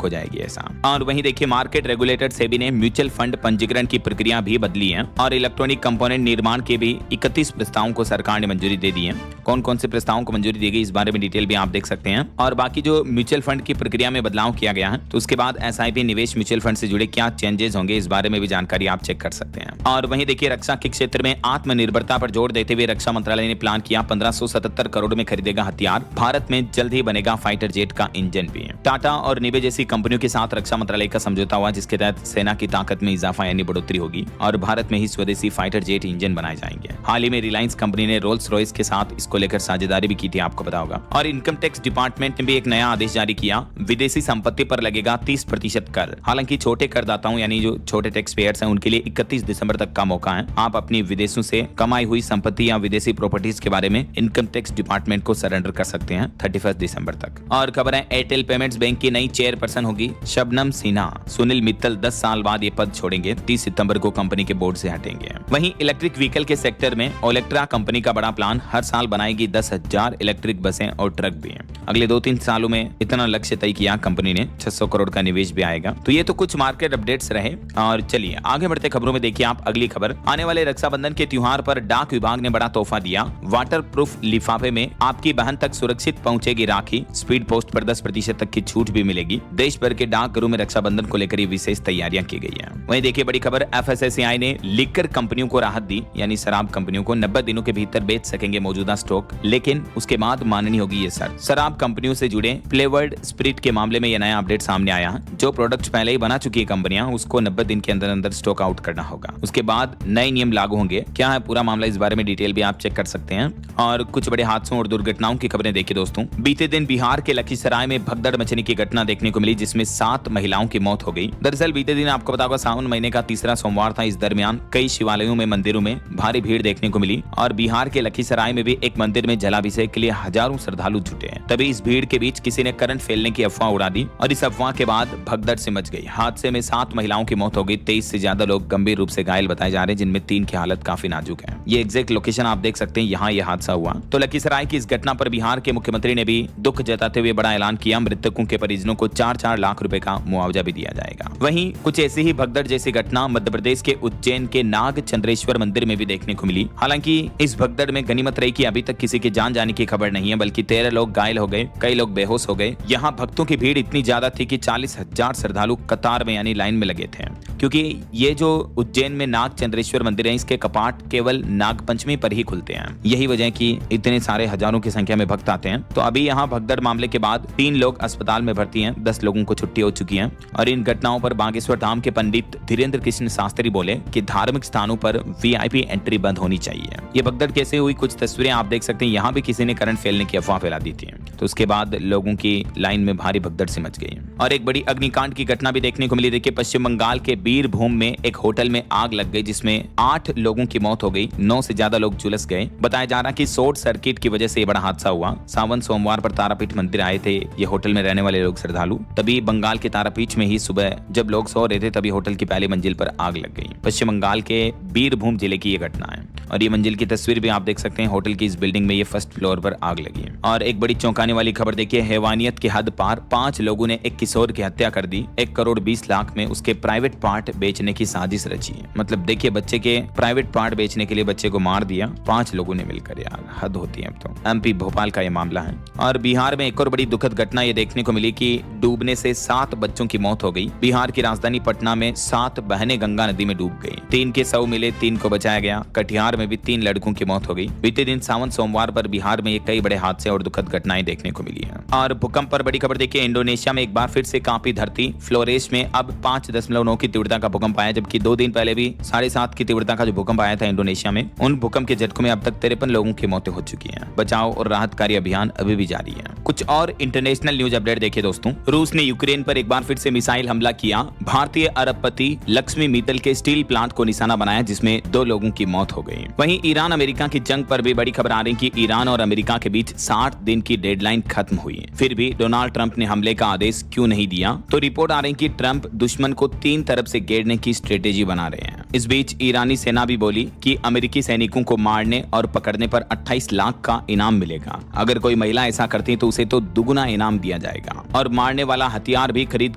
हो जाएगी ऐसा। और वहीं देखिए मार्केट रेगुलेटर सेबी ने म्यूचुअल फंड पंजीकरण की प्रक्रिया भी बदली है और इलेक्ट्रॉनिक कंपोनेंट निर्माण के भी 31 प्रस्तावों को सरकार ने मंजूरी दे दी है। कौन कौन से प्रस्तावों को मंजूरी दी गई इस बारे में डिटेल भी आप देख सकते हैं। और बाकी जो म्यूचुअल फंड की प्रक्रिया में बदलाव किया गया है तो उसके बाद SIP निवेश म्यूचुअल फंड से जुड़े क्या चेंजेस होंगे इस बारे में भी जानकारी आप चेक कर सकते हैं। और वहीं देखिए रक्षा के क्षेत्र में आत्मनिर्भरता पर जोर देते हुए रक्षा मंत्रालय ने प्लान किया 1577 करोड़ में खरीदेगा हथियार। भारत में जल्द ही बनेगा फाइटर जेट का इंजन भी। टाटा और निवे जैसी कंपनियों के साथ रक्षा मंत्रालय का समझौता हुआ, जिसके तहत सेना की ताकत में इजाफा यानी बढ़ोतरी होगी और भारत में ही स्वदेशी फाइटर जेट इंजन बनाए जाएंगे। हाल ही में रिलायंस कंपनी ने रोल्स रॉयस के साथ इसको लेकर साझेदारी भी की थी, आपको पता होगा। और इनकम टैक्स डिपार्टमेंट ने भी एक नया आदेश जारी किया। विदेशी संपत्ति पर लगेगा 30% कर। हालांकि छोटे करदाताओं यानी जो छोटे टैक्स पेयर्स हैं उनके लिए 31 दिसंबर तक का मौका है। आप अपनी विदेशों से कमाई हुई संपत्ति या विदेशी प्रॉपर्टीज के बारे में इनकम टैक्स डिपार्टमेंट को सरेंडर कर सकते हैं 31 दिसंबर तक। और खबर है एयरटेल पेमेंट्स बैंक की नई चेयरपर्सन होगी शबनम सिन्हा। सुनील मित्तल 10 साल बाद ये पद छोड़ेंगे। 30 सितंबर को कंपनी के बोर्ड से हटेंगे। वहीं इलेक्ट्रिक व्हीकल के सेक्टर में ओलेक्ट्रा कंपनी का बड़ा प्लान, हर साल बनाएगी 10,000 इलेक्ट्रिक बसें और ट्रक भी हैं। अगले 2-3 सालों में इतना लक्ष्य तय किया कंपनी ने। 600 करोड़ का निवेश भी आएगा। तो ये तो कुछ मार्केट अपडेट्स रहे और चलिए आगे बढ़ते खबरों में देखिए आप अगली खबर। आने वाले रक्षाबंधन के त्योहार पर डाक विभाग ने बड़ा तोहफा दिया। वाटर प्रूफ लिफाफे में आपकी बहन तक सुरक्षित पहुंचेगी राखी। स्पीड पोस्ट पर 10% तक की छूट भी मिलेगी। देश भर के डाकघरों में रक्षाबंधन को लेकर विशेष तैयारियां की गई हैं। वहीं देखिए बड़ी खबर, FSSAI ने लिकर कंपनियों को राहत दी, यानी शराब कंपनियों को 90 दिनों के भीतर बेच सकेंगे मौजूदा स्टॉक, लेकिन उसके बाद माननी होगी ये शर्त। शराब कंपनियों से जुड़े फ्लेवर्ड स्पिरिट के मामले में यह नया अपडेट सामने आया है। जो प्रोडक्ट पहले ही बना चुकी है कंपनियां, उसको 90 दिन के अंदर अंदर स्टॉक आउट करना होगा। उसके बाद नए नियम लागू होंगे। क्या है पूरा मामला, इस बारे में डिटेल भी आप चेक कर सकते हैं। और कुछ बड़े हादसों और दुर्घटनाओं की खबरें देखिए दोस्तों। बीते दिन बिहार के लखीसराय में भगदड़ मचने की घटना देखने को मिली, जिसमें 7 महिलाओं की मौत हो गई। दरअसल बीते दिन आपको पता होगा सावन महीने का तीसरा सोमवार था। इस दरमियान कई शिवालयों में, मंदिरों में भारी भीड़ देखने को मिली और बिहार के लखीसराय में भी एक मंदिर में जलाभिषेक के लिए हजारों श्रद्धालु जुटे हैं। तभी इस भीड़ के बीच किसी ने करंट फैलने की अफवाह उड़ा दी और इस अफवाह के बाद भगदड़ से मच गई। हादसे में 7 महिलाओं की मौत हो गई, 23 से ज्यादा लोग गंभीर रूप से घायल बताए जा रहे हैं, जिनमें 3 की हालत काफी नाजुक है। ये एग्जैक्ट लोकेशन आप देख सकते हैं, यहाँ यह हादसा हुआ। तो लखीसराय की इस घटना पर बिहार के मुख्यमंत्री ने भी दुख जताते हुए बड़ा ऐलान किया। मृतकों के परिजनों को 4-4 लाख रुपए का मुआवजा भी दिया जाएगा। वहीं कुछ ऐसी ही भगदड़ जैसी घटना मध्य प्रदेश के उज्जैन के नाग चंद्रेश्वर मंदिर में भी देखने को मिली। हालांकि इस भगदड़ में गनीमत रही कि अभी तक किसी के जान जाने की खबर नहीं है, बल्कि 13 लोग घायल हो गए, कई लोग बेहोश हो गए। यहाँ भक्तों की भीड़ इतनी ज्यादा थी कि 40,000 श्रद्धालु कतार में यानी लाइन में लगे थे, क्योंकि ये जो उज्जैन में नाग चंद्रेश्वर मंदिर है, इसके कपाट केवल नाग पंचमी पर ही खुलते हैं। यही वजह है कि इतने सारे हजारों की संख्या में भक्त आते हैं। तो अभी यहाँ भगदड़ मामले के बाद 3 लोग अस्पताल में भर्ती हैं, 10 लोगों को छुट्टी हो चुकी है। और इन घटनाओं पर बागेश्वर धाम के पंडित धीरेन्द्र कृष्ण शास्त्री बोले कि धार्मिक स्थानों पर VIP एंट्री बंद होनी चाहिए। ये भगदड़ कैसे हुई, कुछ तस्वीरें आप देख सकते हैं। यहाँ भी किसी ने करंट फैलने की अफवाह फैला दी थी, तो उसके बाद लोगों की लाइन में भारी भगदड़ से मच गई। और एक बड़ी अग्निकांड की घटना भी देखने को मिली। देखिए, पश्चिम बंगाल के बीरभूम में एक होटल में आग लग गई, जिसमें 8 लोगों की मौत हो गई, 9 से ज्यादा लोग झुलस गए। बताया जा रहा कि शॉर्ट सर्किट की वजह से बड़ा हादसा हुआ। सावन सोमवार पर तारापीठ मंदिर आए थे ये होटल में रहने वाले लोग श्रद्धालु। तभी बंगाल के तारापीठ में ही सुबह जब लोग सो रहे थे, तभी होटल की पहली मंजिल पर आग लग गई। पश्चिम बंगाल के बीरभूम जिले की ये घटना है और ये मंजिल की तस्वीर भी आप देख सकते हैं। होटल की इस बिल्डिंग में ये फर्स्ट फ्लोर पर आग लगी है। और एक बड़ी चौंकाने वाली खबर देखिए, हैवानियत की हद पार, 5 लोगों ने एक किशोर की हत्या कर दी। 1 करोड़ 20 लाख में उसके प्राइवेट पार्ट बेचने की साजिश रची है। मतलब देखिए, बच्चे के प्राइवेट पार्ट बेचने के लिए बच्चे को मार दिया 5 लोगों ने मिलकर। यार हद होती है। अब तो MP भोपाल का ये मामला है। और बिहार में एक और बड़ी दुखद घटना ये देखने को मिली कि डूबने से 7 बच्चों की मौत हो गई। बिहार की राजधानी पटना में 7 बहनें गंगा नदी में डूब गई। 3 के शव मिले, 3 को बचाया गया। कटिहार में भी 3 लड़कों की मौत हो गई। बीते दिन सावन सोमवार पर बिहार में कई बड़े हादसे और दुखद घटनाएं देखने को मिली हैं। और भूकंप पर बड़ी खबर देखिए, इंडोनेशिया में एक बार फिर से कांपी धरती। फ्लोरेस में अब 5.9 की तीव्रता का भूकंप आया, जबकि 2 दिन पहले भी 7.5 की तीव्रता का जो भूकंप आया था इंडोनेशिया में, उन भूकंप के झटकों में अब तक 53 लोगों की मौतें हो चुकी हैं। बचाव और राहत कार्य अभियान अभी भी जारी है। कुछ और इंटरनेशनल न्यूज अपडेट देखिए दोस्तों। रूस ने यूक्रेन पर एक बार फिर से मिसाइल हमला किया। भारतीय अरबपति लक्ष्मी मित्तल के स्टील प्लांट को निशाना बनाया, जिसमें 2 लोगों की मौत हो गई। वहीं ईरान अमेरिका की जंग पर भी बड़ी खबर आ रही कि ईरान और अमेरिका के बीच 60 दिन की डेडलाइन खत्म हुई। फिर भी डोनाल्ड ट्रंप ने हमले का आदेश क्यों नहीं दिया? तो रिपोर्ट आ रही कि ट्रंप दुश्मन को 3 तरफ से घेरने की स्ट्रेटेजी बना रहे हैं। इस बीच ईरानी सेना भी बोली कि अमेरिकी सैनिकों को मारने और पकड़ने पर 28 लाख का इनाम मिलेगा। अगर कोई महिला ऐसा करती तो उसे तो दुगुना इनाम दिया जाएगा और मारने वाला हथियार भी खरीद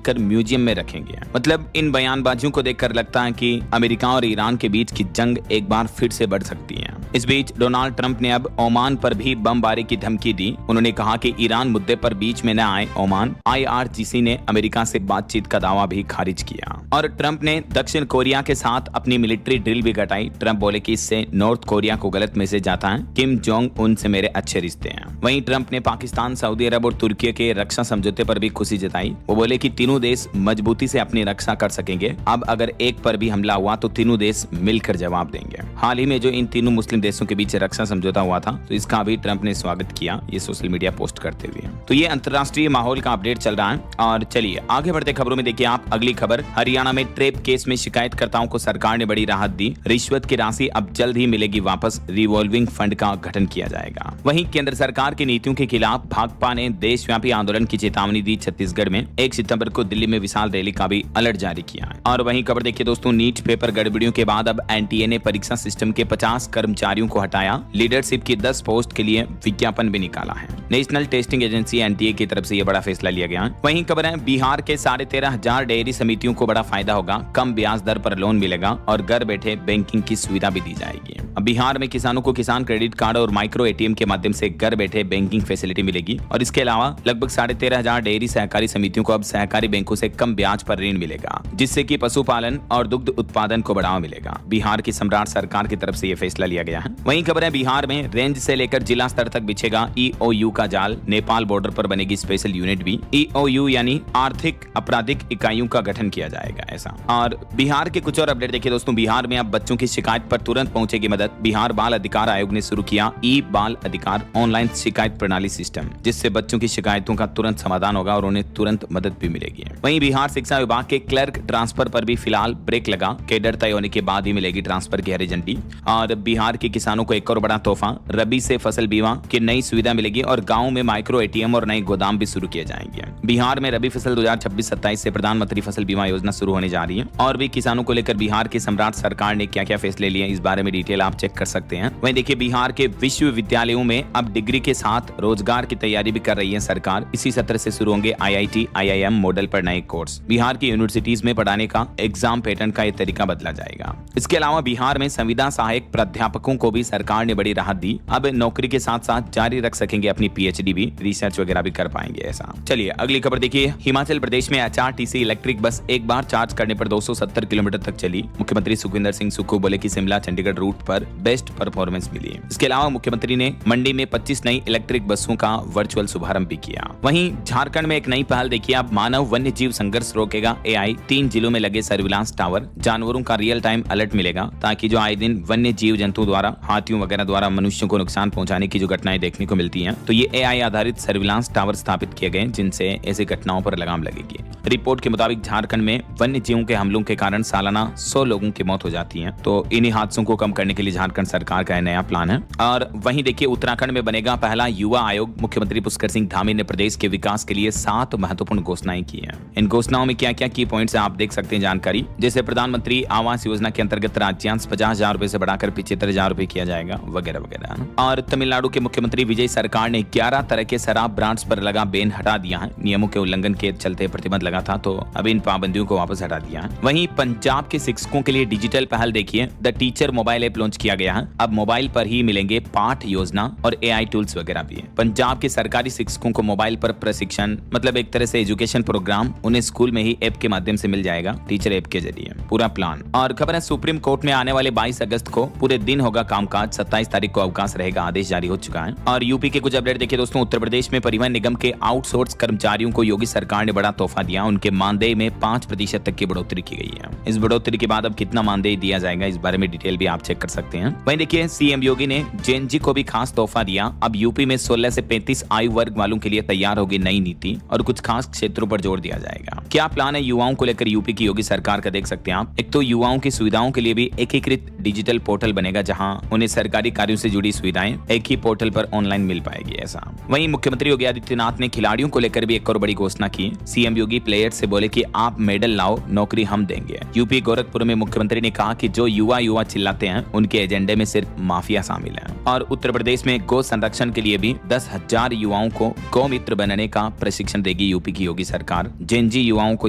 कर म्यूजियम में रखेंगे। मतलब इन बयानबाजियों को देखकर लगता है कि अमेरिका और ईरान के बीच की जंग एक बार फिर से बढ़ सकती है। इस बीच डोनाल्ड ट्रंप ने अब ओमान पर भी बमबारी की धमकी दी। उन्होंने कहा कि ईरान मुद्दे पर बीच में न आए ओमान। IRGC ने अमेरिका से बातचीत का दावा भी खारिज किया। और ट्रंप ने दक्षिण कोरिया के साथ अपनी मिलिट्री ड्रिल भी घटाई। ट्रंप बोले कि इससे नॉर्थ कोरिया को गलत मैसेज आता है, किम जोंग उन से मेरे अच्छे रिश्ते हैं। वहीं ट्रंप ने पाकिस्तान, सऊदी अरब और तुर्की के रक्षा समझौते पर भी खुशी जताई। वो बोले कि तीनों देश मजबूती से अपनी रक्षा कर सकेंगे। अब अगर एक पर भी हमला हुआ तो तीनों देश मिलकर जवाब देंगे। हाल ही में जो इन तीनों मुस्लिम देशों के बीच रक्षा समझौता हुआ था, तो इसका भी ट्रंप ने स्वागत किया, ये सोशल मीडिया पोस्ट करते हुए। तो ये अंतर्राष्ट्रीय माहौल का अपडेट चल रहा है। और चलिए आगे बढ़ते खबरों में देखिए आप अगली खबर। हरियाणा में ट्रेप केस में शिकायतकर्ताओं को सरकार ने बड़ी राहत दी। रिश्वत की राशि अब जल्द ही मिलेगी वापस। रिवॉल्विंग फंड का गठन किया जाएगा। वहीं केंद्र सरकार की नीतियों के खिलाफ भाकपा ने देशव्यापी आंदोलन की चेतावनी दी। छत्तीसगढ़ में 1 सितंबर को दिल्ली में विशाल रैली का भी अलर्ट जारी किया है। और वहीं खबर देखिए दोस्तों, नीट पेपर गड़बड़ियों के बाद अब NTA ने परीक्षा सिस्टम के 50 कर्मचारियों को हटाया। लीडरशिप की 10 पोस्ट के लिए विज्ञापन भी निकाला है। नेशनल टेस्टिंग एजेंसी NTA की तरफ से यह बड़ा फैसला लिया गया। वहीं खबर है, बिहार के 13,500 डेयरी समितियों को बड़ा फायदा होगा। कम ब्याज दर पर लोन मिलेगा और घर बैठे बैंकिंग की सुविधा भी दी जाएगी। अब बिहार में किसानों को किसान क्रेडिट कार्ड और माइक्रो ATM के माध्यम से घर बैठे बैंकिंग फैसिलिटी मिलेगी। और इसके अलावा लगभग 13,500 डेयरी सहकारी समितियों को अब सहकारी बैंकों से कम ब्याज पर ऋण मिलेगा, जिससे कि पशुपालन और दुग्ध उत्पादन को बढ़ावा मिलेगा। बिहार की सम्राट सरकार की तरफ से यह फैसला लिया गया है। वहीं खबर है, बिहार में रेंज से लेकर जिला स्तर तक बिछेगा EOU का जाल। नेपाल बॉर्डर पर बनेगी स्पेशल यूनिट भी। EOU यानी आर्थिक आपराधिक इकाइयों का गठन किया जाएगा ऐसा। और बिहार के कुछ और अपडेट देखिए दोस्तों। बिहार में अब बच्चों की शिकायत पर तुरंत पहुंचेगी मदद। बिहार बाल अधिकार आयोग ने शुरू किया बाल अधिकार ऑनलाइन शिकायत प्रणाली सिस्टम, जिससे बच्चों की शिकायतों का तुरंत समाधान होगा और उन्हें तुरंत मदद भी मिलेगी। वहीं बिहार शिक्षा विभाग के क्लर्क ट्रांसफर पर भी फिलहाल ब्रेक लगा। कैडर तय होने के बाद ही मिलेगी ट्रांसफर की हरी झंडी। और बिहार की किसानों को एक और बड़ा तोहफा, रबी से फसल बीमा की नई सुविधा मिलेगी और गाँव में माइक्रो एटीएम और नए गोदाम भी शुरू किए जाएंगे। बिहार में रबी फसल 2026-27 से प्रधानमंत्री फसल बीमा योजना शुरू होने जा रही है। और भी किसानों को लेकर बिहार की सम्राट सरकार ने क्या क्या फैसले लिए इस बारे में डिटेल आप चेक कर सकते हैं। वहीं देखिए बिहार के विश्वविद्यालयों में अब डिग्री के साथ रोजगार की तैयारी भी कर रही है सरकार। इसी सत्र से शुरू होंगे IIT, IIM मॉडल पर नए कोर्स। बिहार की यूनिवर्सिटीज में पढ़ाने का एग्जाम पैटर्न का ये तरीका बदला जाएगा। इसके अलावा बिहार में संविदा सहायक प्राध्यापकों को भी सरकार ने बड़ी राहत दी। अब नौकरी के साथ साथ जारी रख सकेंगे अपनी PhD भी, रिसर्च वगैरह भी कर पाएंगे ऐसा। चलिए अगली खबर देखिए। हिमाचल प्रदेश में HRTC इलेक्ट्रिक बस एक बार चार्ज करने पर 270 किलोमीटर तक चली। मुख्यमंत्री सुखविंदर सिंह सुक्खू बोले कि शिमला चंडीगढ़ रूट पर बेस्ट परफॉर्मेंस मिली। इसके अलावा मुख्यमंत्री ने मंडी में 25 नई इलेक्ट्रिक बसों का वर्चुअल शुभारंभ भी किया। वहीं झारखंड में एक नई पहल देखिए। अब मानव वन्य जीव संघर्ष रोकेगा AI। 3 जिलों में लगे सर्विलांस टावर, जानवरों का रियल टाइम अलर्ट मिलेगा ताकि जो आए दिन वन्य जीव जंतु द्वारा, हाथियों वगैरह द्वारा मनुष्यों को नुकसान पहुंचाने की जो घटनाएं देखने को मिलती हैं, तो ये AI आधारित सर्विलांस टावर स्थापित किए गए जिनसे ऐसी घटनाओं पर लगाम लगेगी। रिपोर्ट के मुताबिक झारखंड में वन्य जीवों के हमलों के कारण सालाना 100 लोगों की मौत हो जाती है। तो इन्हीं हादसों को कम करने के लिए झारखंड सरकार का नया प्लान है। और वहीं देखिए उत्तराखंड में बनेगा पहला युवा आयोग। मुख्यमंत्री पुष्कर सिंह धामी ने प्रदेश के विकास के लिए 7 महत्वपूर्ण घोषणाएं की हैं। इन घोषणाओं में क्या क्या की पॉइंट्स है आप देख सकते हैं जानकारी। जैसे प्रधानमंत्री आवास योजना के अंतर्गत राज्यांश 50,000 रुपए से बढ़ाकर 75,000 रुपए किया जाएगा वगैरह वगैरह। और तमिलनाडु के मुख्यमंत्री विजय सरकार ने 11 तरह के शराब ब्रांड्स पर लगा बैन हटा दिया है। नियमों के उल्लंघन के चलते प्रतिबंध लगा था, तो अब इन पाबंदियों को वापस हटा दिया है। वहीं पंजाब के शिक्षकों के लिए डिजिटल पहल देखिए। The teacher mobile app launch किया गया है। अब मोबाइल पर ही मिलेंगे पाठ योजना और AI टूल्स वगैरह भी। पंजाब के सरकारी शिक्षकों को मोबाइल पर प्रशिक्षण, मतलब एक तरह से एजुकेशन प्रोग्राम उन्हें स्कूल में ही ऐप के माध्यम से मिल जाएगा, टीचर ऐप के जरिए पूरा प्लान। और खबर है सुप्रीम कोर्ट में आने वाले 22 अगस्त को पूरे दिन होगा कामकाज। 27 तारीख को अवकाश रहेगा, आदेश जारी हो चुका है। और यूपी के कुछ अपडेट देखिए दोस्तों। उत्तर प्रदेश में परिवहन निगम के आउटसोर्स कर्मचारियों को योगी सरकार ने बड़ा तोहफा दिया। उनके मानदेय में 5% तक की बढ़ोतरी की गई है। इस बढ़ोतरी के बाद अब कितना मानदेय दिया जाएगा इस बारे में डिटेल भी आप चेक कर सकते हैं। वहीं देखिए CM योगी ने JNG को भी खास तोहफा दिया। अब यूपी में 16 से 35 आयु वर्ग वालों के लिए तैयार होगी नई नीति और कुछ खास क्षेत्रों पर जोर दिया जाएगा। क्या प्लान है युवाओं को लेकर यूपी की योगी सरकार का देख सकते हैं आप। एक तो युवाओं की सुविधाओं के लिए भी एकीकृत डिजिटल पोर्टल बनेगा जहां उन्हें सरकारी कार्यों से जुड़ी सुविधाएं एक ही पोर्टल पर ऑनलाइन मिल पाएगी ऐसा। वहीं मुख्यमंत्री योगी आदित्यनाथ ने खिलाड़ियों को लेकर भी एक और बड़ी घोषणा की। CM योगी प्लेयर्स से बोले कि आप मेडल लाओ, नौकरी हम देंगे। यूपी गोरखपुर में मुख्यमंत्री ने कहा कि जो युवा चिल्लाते हैं उनके एजेंडे में सिर्फ माफिया शामिल है। और उत्तर प्रदेश में गौ संरक्षण के लिए भी 10,000 युवाओं को गौ मित्र बनने का प्रशिक्षण देगी यूपी की योगी सरकार। JNG युवाओं को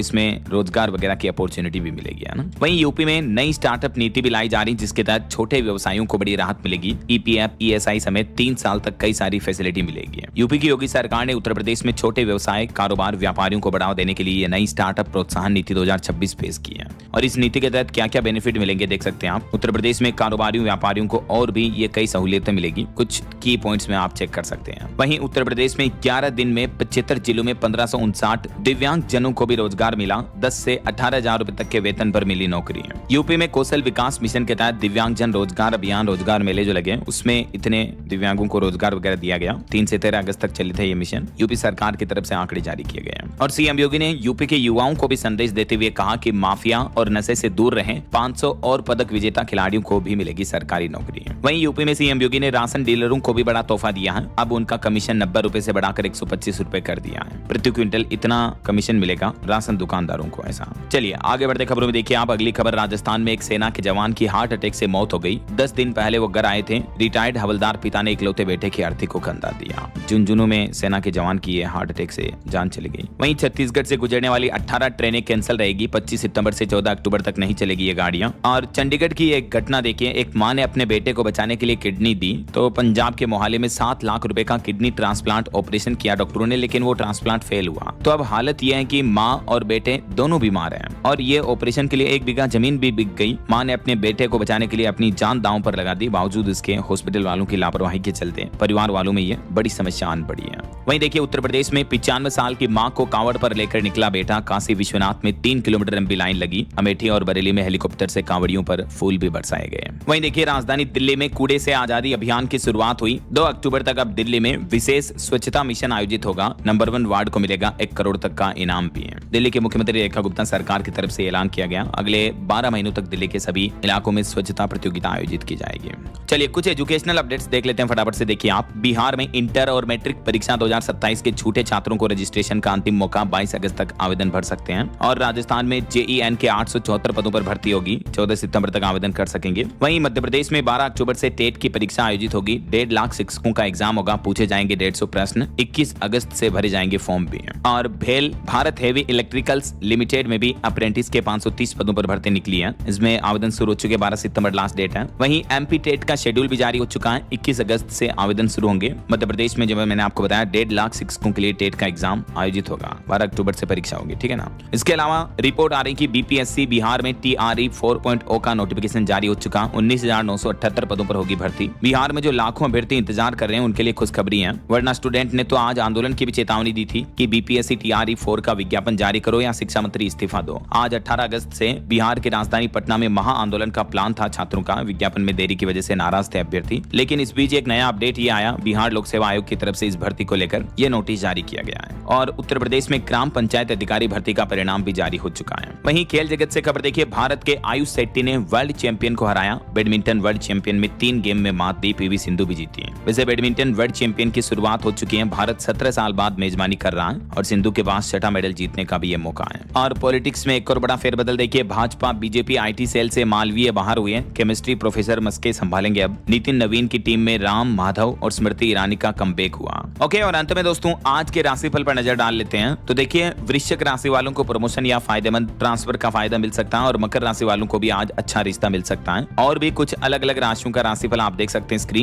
इसमें रोजगार वगैरह की अपॉर्चुनिटी भी मिलेगी है ना। वहीं यूपी में नई स्टार्टअप नीति भी लाई जा रही जिसके तहत छोटे व्यवसायियों को बड़ी राहत मिलेगी। EPF ESI समेत 3 साल तक कई सारी फैसिलिटी मिलेगी। यूपी की योगी सरकार ने उत्तर प्रदेश में छोटे व्यवसाय कारोबार व्यापारियों को बढ़ावा देने के लिए ये नई स्टार्टअप प्रोत्साहन नीति 2026 पेश की है। और इस नीति के तहत क्या क्या बेनिफिट मिलेंगे देख सकते हैं आप। उत्तर प्रदेश में कारोबारियों व्यापारियों को और भी ये कई सहूलियतें मिलेगी। कुछ की पॉइंट्स में आप चेक कर सकते हैं। वहीं उत्तर प्रदेश में 11 दिन में 75 जिलों में 1559 दिव्यांग जनों को भी रोजगार मिला। 10 से 18,000 रुपए तक के वेतन पर मिली नौकरी है। यूपी में कौशल विकास मिशन के तहत दिव्यांग जन रोजगार अभियान रोजगार मेले जो लगे उसमें इतने दिव्यांगों को रोजगार वगैरह दिया गया। 3 से 13 अगस्त तक चले थे ये मिशन। यूपी सरकार की तरफ से आंकड़े जारी किए गए हैं। और CM योगी ने यूपी के युवाओं को भी संदेश देते हुए कहा कि माफिया और नशे से दूर रहें। 500 और पदक विजेता खिलाड़ियों को भी मिलेगी सरकारी नौकरी। वहीं यूपी में CM योगी ने राशन डीलरों को भी बड़ा तोहफा दिया है। अब उनका कमीशन 90 रुपए से बढ़ाकर 125 रुपए कर दिया है। प्रति क्विंटल इतना कमीशन मिलेगा राशन दुकानदारों को ऐसा। चलिए आगे बढ़ते खबरों में देखिए आप अगली खबर। राजस्थान में एक सेना के जवान की हार्ट अटैक से मौत हो गई। 10 दिन पहले वो घर आए थे। रिटायर्ड हवलदार पिता ने इकलौते बेटे की अर्थी को कंधा दिया। झुंझुनू में सेना के जवान की हार्ट अटैक से जान चली गई। वहीं छत्तीसगढ़ से गुजरने वाली 18 ट्रेनें कैंसिल रहेगी। 25 सितंबर से 14 अक्टूबर तक नहीं चलेगी ये गाड़ियां। और चंडीगढ़ की एक घटना देखिए। एक मां ने अपने बेटे को बचाने के लिए किडनी दी। तो पंजाब के मोहाली में 7 लाख रुपए का किडनी ट्रांसप्लांट ऑपरेशन किया डॉक्टरों ने, लेकिन वो ट्रांसप्लांट फेल हुआ। तो अब हालत यह है कि मां और बेटे दोनों बीमार हैं और ये ऑपरेशन के लिए 1 बीघा जमीन भी बिक गई। मां ने अपने बेटे को बचाने के लिए अपनी जान दांव पर लगा दी। बावजूद इसके हॉस्पिटल वालों की लापरवाही के चलते परिवार वालों में ये बड़ी समस्या आन पड़ी है। वहीं देखिए उत्तर प्रदेश में 95 साल की मां को कांवड़ पर लेकर निकला बेटा। काशी विश्वनाथ में 3 किलोमीटर लंबी लाइन लगी। अमेठी और बरेली में हेलीकॉप्टर से कांवड़ियों पर फूल भी बरसाए गए। वहीं देखिए राजधानी दिल्ली में कूड़े से आजादी अभियान की शुरुआत हुई। 2 अक्टूबर तक अब दिल्ली में विशेष स्वच्छता मिशन आयोजित होगा। नंबर 1 वार्ड को मिलेगा 1 करोड़ तक का इनाम भी है। दिल्ली के मुख्यमंत्री रेखा गुप्ता सरकार की तरफ से ऐलान किया गया, अगले 12 महीनों तक दिल्ली के सभी इलाकों में स्वच्छता प्रतियोगिता आयोजित की जाएगी। चलिए कुछ एजुकेशनल अपडेट्स देख लेते हैं फटाफट से। देखिए आप, बिहार में इंटर और मैट्रिक परीक्षा 2027 के छूटे छात्रों को रजिस्ट्रेशन का अंतिम मौका 22 अगस्त तक आवेदन भर सकते हैं। और राजस्थान में जेईएन के 874 पदों पर भर्ती होगी, 14 सितंबर तक आवेदन कर सकेंगे। वहीं मध्य प्रदेश में 12 अक्टूबर से टेट की परीक्षा आयोजित होगी। 1.5 लाख शिक्षकों का एग्जाम होगा, पूछे जाएंगे 150 प्रश्न। 21 अगस्त से भरे जाएंगे फॉर्म भी। और भेल भारत हेवी इलेक्ट्रिकल्स लिमिटेड में भी अप्रेंटिस के 530 पदों पर भर्ती निकली है। इसमें आवेदन शुरू हो चुके, 12 सितंबर लास्ट डेट है। वहीं एमपी टेट का शेड्यूल भी जारी हो चुका है, 21 अगस्त से आवेदन शुरू होंगे। मध्य प्रदेश में, जब मैंने आपको बताया, 1.5 लाख शिक्षकों के लिए टेट का एग्जाम आयोजित होगा, 12 अक्टूबर से परीक्षा होगी, ठीक है ना। इसके अलावा रिपोर्ट आ रही कि बीपीएससी बिहार में TRE 4.0 का नोटिफिकेशन जारी हो चुका। 19,978 पदों पर होगी भर्ती। बिहार में जो लाखों अभ्यर्थी इंतजार कर रहे हैं उनके लिए खुशखबरी है, वरना स्टूडेंट ने तो आज आंदोलन की भी चेतावनी दी थी कि बीपीएससी TRE 4 का विज्ञापन जारी करो या शिक्षा मंत्री इस्तीफा दो। आज 18 अगस्त से बिहार की राजधानी पटना में महा आंदोलन का प्लान था छात्रों का। विज्ञापन में देरी की वजह से नाराज थे अभ्यर्थी, लेकिन इस बीच एक नया अपडेट ये आया, बिहार लोक सेवा आयोग की तरफ से इस भर्ती को लेकर यह नोटिस जारी किया गया है। और उत्तर प्रदेश में ग्राम पंचायत अधिकारी भर्ती का परिणाम भी जारी हो चुका है। वहीं खेल जगत से खबर देखिए, भारत के आयुष शेट्टी ने वर्ल्ड चैंपियन को हराया। बैडमिंटन वर्ल्ड चैंपियन में 3 गेम में मात दी, पीवी सिंधु भी जीती है। वैसे बैडमिंटन वर्ल्ड चैंपियन की शुरुआत हो चुकी है। भारत 17 साल बाद मेजबानी कर रहा है और सिंधु के पास 6ठा मेडल जीतने का भी ये मौका है। और पॉलिटिक्स में एक और बड़ा फेरबदल देखिए, भाजपा बीजेपी IT सेल से मालवीय बाहर हुए हैं। केमिस्ट्री प्रोफेसर मस्के संभालेंगे अब। नितिन नवीन की टीम में राम माधव और स्मृति ईरानी का कमबैक हुआ। ओके, और अंत में दोस्तों आज के राशिफल पर नजर डाल लेते हैं। तो देखिए वृश्चिक राशि वालों को प्रमोशन या फायदेमंद ट्रांसफर का फायदा मिल सकता है और मकर राशि वालों को भी आज अच्छा रिश्ता मिल सकता है। और भी कुछ अलग अलग राशियों का राशिफल आप देख सकते हैं स्क्रीन